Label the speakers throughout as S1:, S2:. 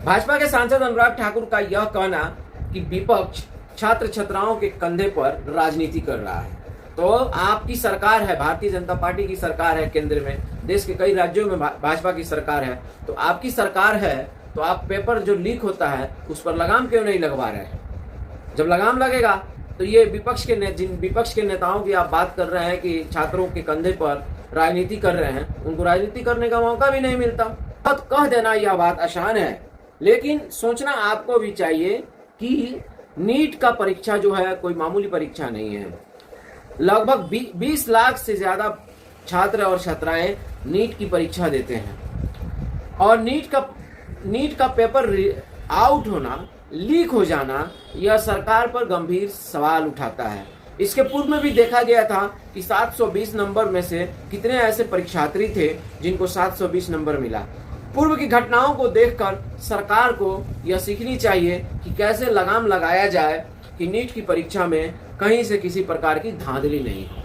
S1: भाजपा के सांसद अनुराग ठाकुर का यह कहना कि विपक्ष छात्र छात्राओं के कंधे पर राजनीति कर रहा है। तो आपकी सरकार है, भारतीय जनता पार्टी की सरकार है केंद्र में, देश के कई राज्यों में भाजपा की सरकार है, तो आपकी सरकार है तो आप पेपर जो लीक होता है उस पर लगाम क्यों नहीं लगवा रहे हैं? जब लगाम लगेगा तो ये जिन विपक्ष के नेताओं की आप बात कर रहे हैं कि छात्रों के कंधे पर राजनीति कर रहे हैं, उनको राजनीति करने का मौका भी नहीं मिलता। बहुत कह देना यह बात आसान है, लेकिन सोचना आपको भी चाहिए कि नीट का परीक्षा जो है कोई मामूली परीक्षा नहीं है। लगभग 20 लाख से ज्यादा छात्र और छात्राएं नीट की परीक्षा देते हैं और नीट का पेपर आउट होना, लीक हो जाना, यह सरकार पर गंभीर सवाल उठाता है। इसके पूर्व में भी देखा गया था कि 720 नंबर में से कितने ऐसे परीक्षार्थी थे जिनको 720 नंबर मिला। पूर्व की घटनाओं को देखकर सरकार को यह सीखनी चाहिए कि कैसे लगाम लगाया जाए कि नीट की परीक्षा में कहीं से किसी प्रकार की धांधली नहीं हो।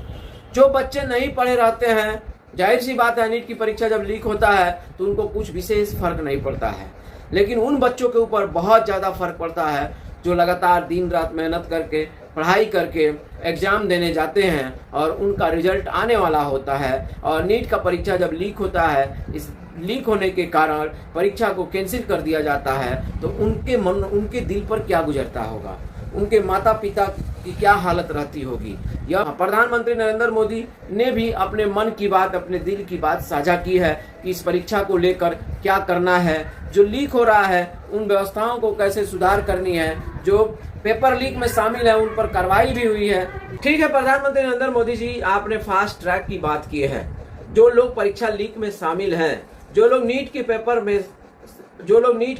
S1: जो बच्चे नहीं पढ़े रहते हैं, जाहिर सी बात है नीट की परीक्षा जब लीक होता है तो उनको कुछ विशेष फर्क नहीं पड़ता है, लेकिन उन बच्चों के ऊपर बहुत ज़्यादा फर्क पड़ता है जो लगातार दिन रात मेहनत करके, पढ़ाई करके एग्ज़ाम देने जाते हैं और उनका रिजल्ट आने वाला होता है और नीट का परीक्षा जब लीक होता है, इस लीक होने के कारण परीक्षा को कैंसिल कर दिया जाता है तो उनके दिल पर क्या गुजरता होगा, उनके माता पिता की क्या हालत रहती होगी। यह प्रधानमंत्री नरेंद्र मोदी ने भी अपने मन की बात, अपने दिल की बात साझा की है कि इस परीक्षा को लेकर क्या करना है, जो लीक हो रहा है उन व्यवस्थाओं को कैसे सुधार करनी है, जो पेपर लीक में शामिल है उन पर कार्रवाई भी हुई है। ठीक है, प्रधानमंत्री नरेंद्र मोदी जी, आपने फास्ट ट्रैक की बात की है। जो लोग परीक्षा लीक में शामिल हैं, जो लोग नीट के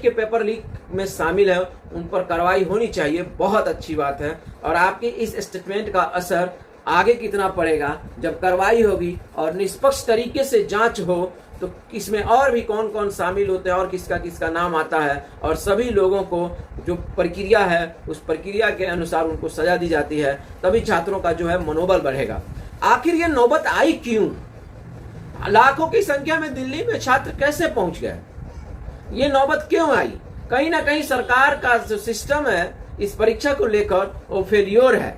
S1: पेपर लीक में शामिल है, उन पर कार्रवाई होनी चाहिए, बहुत अच्छी बात है। और आपके इस स्टेटमेंट का असर आगे कितना पड़ेगा, जब कार्रवाई होगी और निष्पक्ष तरीके से जांच हो तो इसमें और भी कौन कौन शामिल होते हैं और किसका किसका नाम आता है और सभी लोगों को जो प्रक्रिया है उस प्रक्रिया के अनुसार उनको सजा दी जाती है, तभी छात्रों का जो है मनोबल बढ़ेगा। आखिर ये नौबत आई क्यों? लाखों की संख्या में दिल्ली में छात्र कैसे पहुंच गए? ये नौबत क्यों आई? कहीं ना कहीं सरकार का जो सिस्टम है इस परीक्षा को लेकर वो फेलियर है।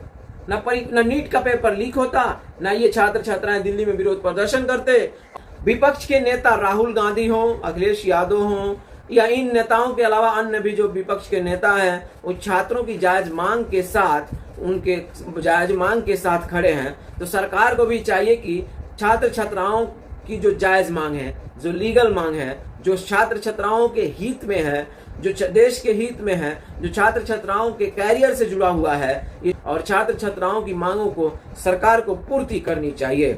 S1: न नीट का पेपर लीक होता, न ये छात्र छात्राएं दिल्ली में विरोध प्रदर्शन करते। विपक्ष के नेता राहुल गांधी हो, अखिलेश यादव हो या इन नेताओं के अलावा अन्य भी जो विपक्ष के नेता हैं, वो छात्रों की जायज मांग के साथ खड़े हैं। तो सरकार को भी चाहिए कि छात्र छात्राओं की जो जायज मांग है, जो लीगल मांग है, जो छात्र छात्राओं के हित में है, जो देश के हित में है, जो छात्र छात्राओं के कैरियर से जुड़ा हुआ है और छात्र छात्राओं की मांगों को सरकार को पूर्ति करनी चाहिए।